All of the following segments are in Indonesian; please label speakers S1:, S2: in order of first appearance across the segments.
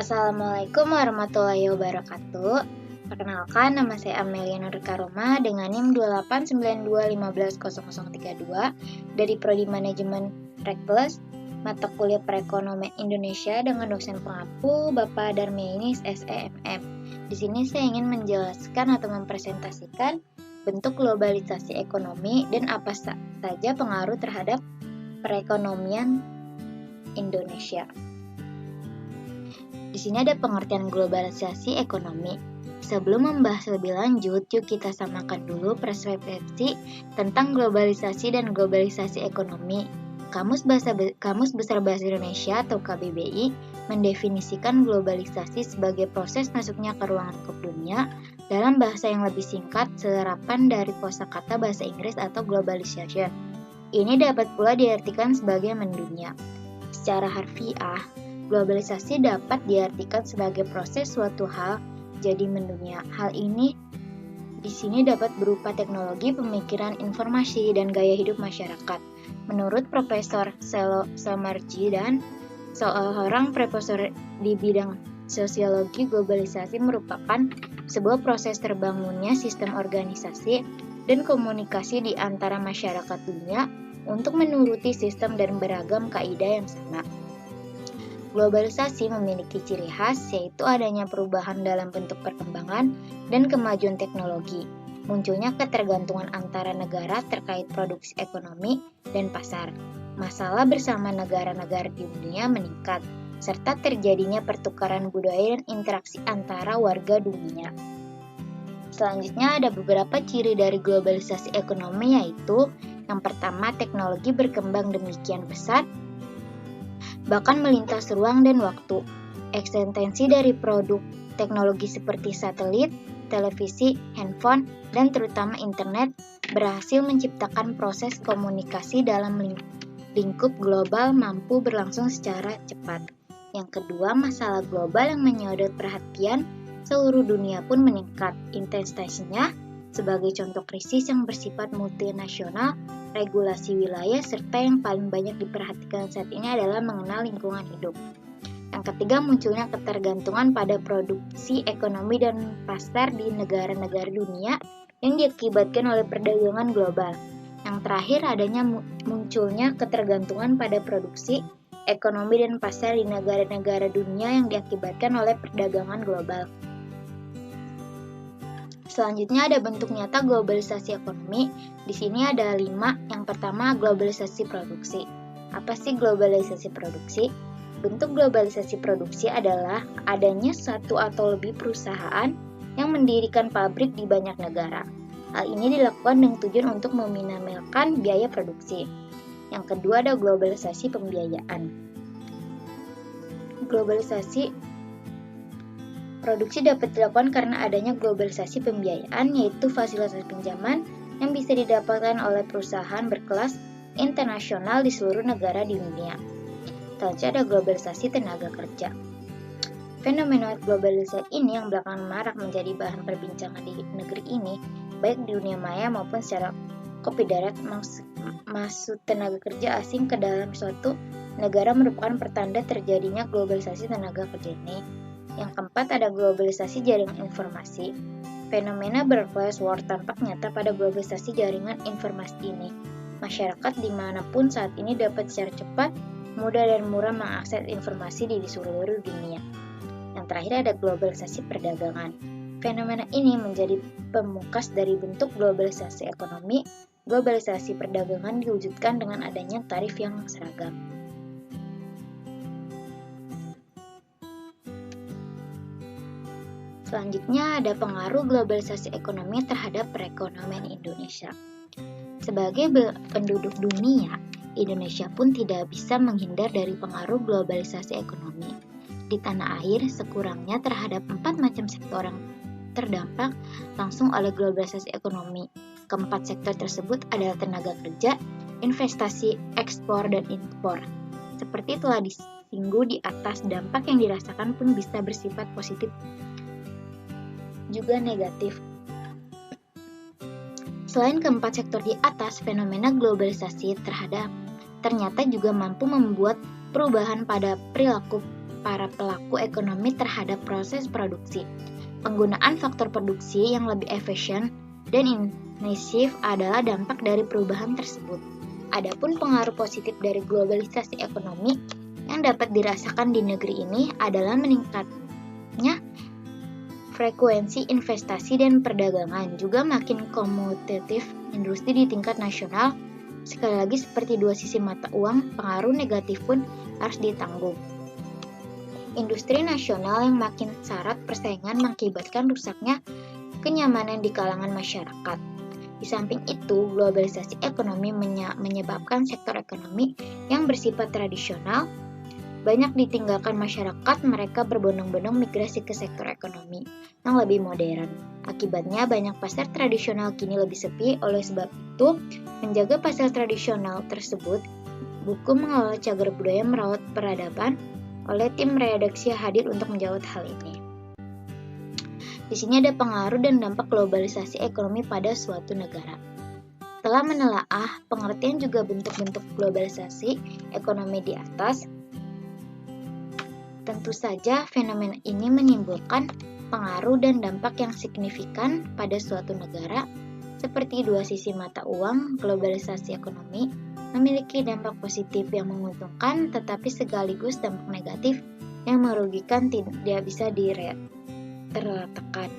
S1: Assalamualaikum warahmatullahi wabarakatuh. Perkenalkan, nama saya Amelia Nurkaroma dengan NIM 28921500032 dari Prodi Manajemen Rekplus, mata kuliah Perekonomian Indonesia dengan dosen pengampu Bapak Darmianis SEMM. Di sini saya ingin menjelaskan atau mempresentasikan bentuk globalisasi ekonomi dan apa saja pengaruh terhadap perekonomian Indonesia. Di sini ada pengertian globalisasi ekonomi. Sebelum membahas lebih lanjut, yuk kita samakan dulu persepsi tentang globalisasi dan globalisasi ekonomi. Kamus Besar Bahasa Indonesia atau KBBI mendefinisikan globalisasi sebagai proses masuknya ke ruang lingkup dunia dalam bahasa yang lebih singkat, serapan dari kosakata bahasa Inggris atau globalization. Ini dapat pula diartikan sebagai mendunia. Secara harfiah, globalisasi dapat diartikan sebagai proses suatu hal jadi mendunia. Hal ini di sini dapat berupa teknologi, pemikiran, informasi, dan gaya hidup masyarakat. Menurut Profesor Samarji dan seorang profesor di bidang sosiologi, globalisasi merupakan sebuah proses terbangunnya sistem organisasi dan komunikasi di antara masyarakat dunia untuk menuruti sistem dan beragam kaidah yang sama. Globalisasi memiliki ciri khas, yaitu adanya perubahan dalam bentuk perkembangan dan kemajuan teknologi, munculnya ketergantungan antara negara terkait produksi ekonomi dan pasar, masalah bersama negara-negara di dunia meningkat, serta terjadinya pertukaran budaya dan interaksi antara warga dunia. Selanjutnya ada beberapa ciri dari globalisasi ekonomi, yaitu yang pertama, teknologi berkembang demikian pesat, bahkan melintas ruang dan waktu. Ekstensi dari produk teknologi seperti satelit, televisi, handphone, dan terutama internet berhasil menciptakan proses komunikasi dalam lingkup global mampu berlangsung secara cepat. Yang kedua, masalah global yang menyedot perhatian seluruh dunia pun meningkat. Intensitasnya sebagai contoh krisis yang bersifat multinasional, regulasi wilayah, serta yang paling banyak diperhatikan saat ini adalah mengenal lingkungan hidup. Yang ketiga, munculnya ketergantungan pada produksi ekonomi dan pasar di negara-negara dunia yang diakibatkan oleh perdagangan global. Yang terakhir, adanya munculnya ketergantungan pada produksi ekonomi dan pasar di negara-negara dunia yang diakibatkan oleh perdagangan global. Selanjutnya ada bentuk nyata globalisasi ekonomi. Di sini ada 5. Yang pertama, globalisasi produksi. Apa sih globalisasi produksi? Bentuk globalisasi produksi adalah adanya satu atau lebih perusahaan yang mendirikan pabrik di banyak negara. Hal ini dilakukan dengan tujuan untuk meminimalkan biaya produksi. Yang kedua ada globalisasi pembiayaan. Globalisasi produksi dapat dilakukan karena adanya globalisasi pembiayaan, yaitu fasilitas pinjaman yang bisa didapatkan oleh perusahaan berkelas internasional di seluruh negara di dunia. Selanjutnya ada globalisasi tenaga kerja. Fenomena globalisasi ini yang belakangan marak menjadi bahan perbincangan di negeri ini, baik di dunia maya maupun secara kopi darat. Masuk tenaga kerja asing ke dalam suatu negara merupakan pertanda terjadinya globalisasi tenaga kerja ini. Yang keempat ada globalisasi jaringan informasi. Fenomena berkelas war tampak nyata pada globalisasi jaringan informasi ini. Masyarakat dimanapun saat ini dapat secara cepat, mudah dan murah mengakses informasi di seluruh dunia. Yang terakhir ada globalisasi perdagangan. Fenomena ini menjadi pemungkas dari bentuk globalisasi ekonomi. Globalisasi perdagangan diwujudkan dengan adanya tarif yang seragam. Selanjutnya ada pengaruh globalisasi ekonomi terhadap perekonomian Indonesia. Sebagai penduduk dunia, Indonesia pun tidak bisa menghindar dari pengaruh globalisasi ekonomi. Di tanah air, sekurangnya terhadap 4 macam sektor yang terdampak langsung oleh globalisasi ekonomi. Keempat sektor tersebut adalah tenaga kerja, investasi, ekspor, dan impor. Seperti telah disinggung di atas, dampak yang dirasakan pun bisa bersifat positif juga negatif. Selain keempat sektor di atas, fenomena globalisasi ternyata juga mampu membuat perubahan pada perilaku para pelaku ekonomi terhadap proses produksi. Penggunaan faktor produksi yang lebih efisien dan inklusif adalah dampak dari perubahan tersebut. Adapun pengaruh positif dari globalisasi ekonomi yang dapat dirasakan di negeri ini adalah meningkatnya frekuensi investasi dan perdagangan, juga makin kompetitif industri di tingkat nasional. Sekali lagi, seperti dua sisi mata uang, pengaruh negatif pun harus ditanggung. Industri nasional yang makin syarat persaingan mengakibatkan rusaknya kenyamanan di kalangan masyarakat. Di samping itu, globalisasi ekonomi menyebabkan sektor ekonomi yang bersifat tradisional banyak ditinggalkan masyarakat. Mereka berbondong-bondong migrasi ke sektor ekonomi yang lebih modern. Akibatnya, banyak pasar tradisional kini lebih sepi. Oleh sebab itu, menjaga pasar tradisional tersebut, buku Mengelola Cagar Budaya Merawat Peradaban oleh tim redaksi hadir untuk menjawab hal ini. Di sini ada pengaruh dan dampak globalisasi ekonomi pada suatu negara. Setelah menelaah pengertian juga bentuk-bentuk globalisasi ekonomi di atas, tentu saja fenomena ini menimbulkan pengaruh dan dampak yang signifikan pada suatu negara. Seperti dua sisi mata uang, globalisasi ekonomi memiliki dampak positif yang menguntungkan, tetapi sekaligus dampak negatif yang merugikan tidak bisa terletakkan.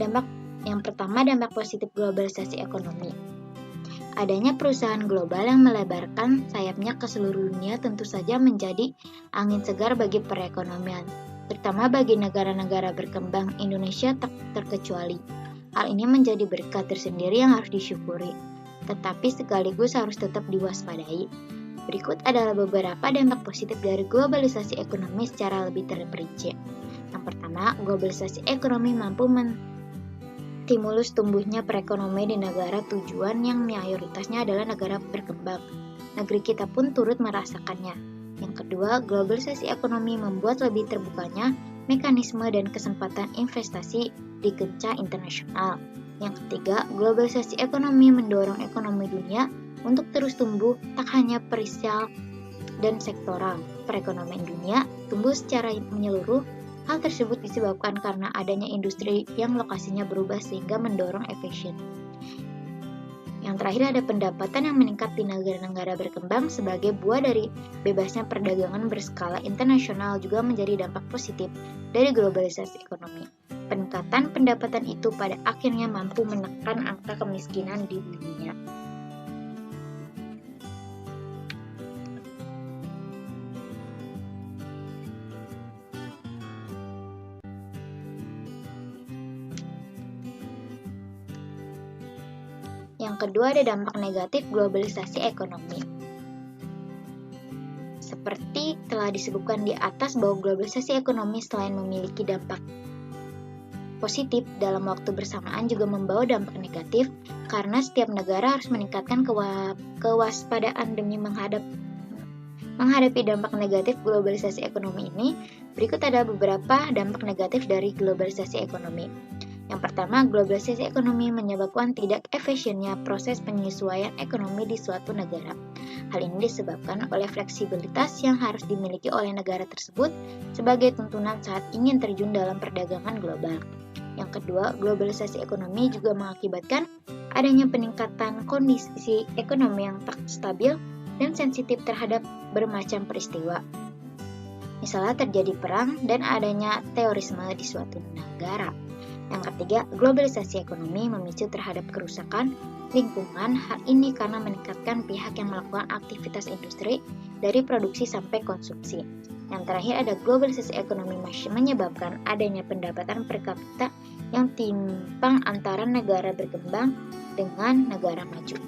S1: Dampak yang pertama, dampak positif globalisasi ekonomi. Adanya perusahaan global yang melebarkan sayapnya ke seluruh dunia tentu saja menjadi angin segar bagi perekonomian, terutama bagi negara-negara berkembang. Indonesia tak terkecuali. Hal ini menjadi berkat tersendiri yang harus disyukuri, tetapi sekaligus harus tetap diwaspadai. Berikut adalah beberapa dampak positif dari globalisasi ekonomi secara lebih terperinci. Yang pertama, globalisasi ekonomi mampu stimulus tumbuhnya perekonomian di negara tujuan yang mayoritasnya adalah negara berkembang. Negeri kita pun turut merasakannya. Yang kedua, globalisasi ekonomi membuat lebih terbukanya mekanisme dan kesempatan investasi di kancah internasional. Yang ketiga, globalisasi ekonomi mendorong ekonomi dunia untuk terus tumbuh, tak hanya perihal dan sektoral. Perekonomian dunia tumbuh secara menyeluruh. Hal tersebut disebabkan karena adanya industri yang lokasinya berubah sehingga mendorong efisien. Yang terakhir, ada pendapatan yang meningkat di negara-negara berkembang sebagai buah dari bebasnya perdagangan berskala internasional juga menjadi dampak positif dari globalisasi ekonomi. Peningkatan pendapatan itu pada akhirnya mampu menekan angka kemiskinan di dunia. Yang kedua, ada dampak negatif globalisasi ekonomi. Seperti telah disebutkan di atas bahwa globalisasi ekonomi selain memiliki dampak positif dalam waktu bersamaan juga membawa dampak negatif karena setiap negara harus meningkatkan kewaspadaan demi menghadapi dampak negatif globalisasi ekonomi ini. Berikut ada beberapa dampak negatif dari globalisasi ekonomi. Yang pertama, globalisasi ekonomi menyebabkan tidak efisiennya proses penyesuaian ekonomi di suatu negara. Hal ini disebabkan oleh fleksibilitas yang harus dimiliki oleh negara tersebut sebagai tuntunan saat ingin terjun dalam perdagangan global. Yang kedua, globalisasi ekonomi juga mengakibatkan adanya peningkatan kondisi ekonomi yang tak stabil dan sensitif terhadap bermacam peristiwa. Misalnya terjadi perang dan adanya terorisme di suatu negara. Yang ketiga, globalisasi ekonomi memicu terhadap kerusakan lingkungan. Hal ini karena meningkatkan pihak yang melakukan aktivitas industri dari produksi sampai konsumsi. Yang terakhir, ada globalisasi ekonomi menyebabkan adanya pendapatan per kapita yang timpang antara negara berkembang dengan negara maju.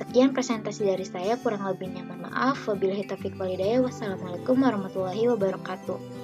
S1: Sekian presentasi dari saya, kurang lebihnya mohon maaf. Wabillahi taufiq wal hidayah. Wassalamualaikum warahmatullahi wabarakatuh.